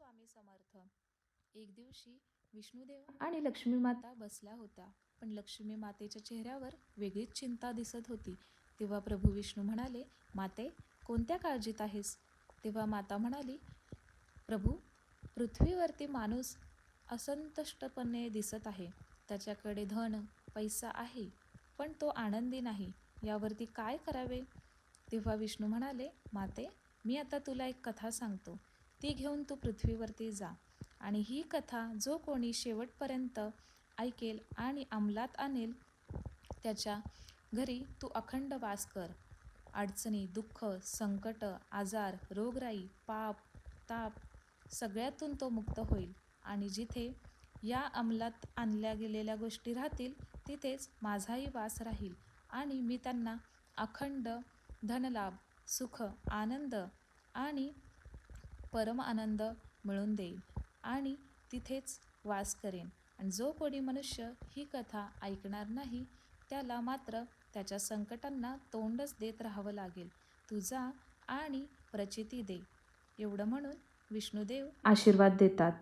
स्वामी समर्थ. एक दिवशी विष्णुदेव आणि लक्ष्मी माता बसल्या होत्या, पण लक्ष्मी मातेच्या चेहऱ्यावर वेगळीच चिंता दिसत होती. तेव्हा प्रभू विष्णू म्हणाले, माते, कोणत्या काळजीत आहेस? तेव्हा माता म्हणाली, प्रभू, पृथ्वीवरती माणूस असंतुष्टपणे दिसत आहे. त्याच्याकडे धन पैसा आहे, पण तो आनंदी नाही. यावरती काय करावे? तेव्हा विष्णू म्हणाले, माते, मी आता तुला एक कथा सांगतो. ती घेऊन तू पृथ्वीवरती जा आणि ही कथा जो कोणी शेवटपर्यंत ऐकेल आणि अंमलात आणेल त्याच्या घरी तू अखंड वास कर. अडचणी, दुःख, संकट, आजार, रोगराई, पाप, ताप सगळ्यातून तो मुक्त होईल आणि जिथे या अंमलात आणल्या गेलेल्या गोष्टी राहतील तिथेच माझाही वास राहील आणि मी त्यांना अखंड धनलाभ, सुख, आनंद आणि परम आनंद मिळवून देईल आणि तिथेच वास करेन. आणि जो कोणी मनुष्य ही कथा ऐकणार नाही त्याला मात्र त्याच्या संकटांना तोंडच देत राहावं लागेल. तू जा आणि प्रचिती दे. एवढं म्हणून विष्णुदेव आशीर्वाद देतात.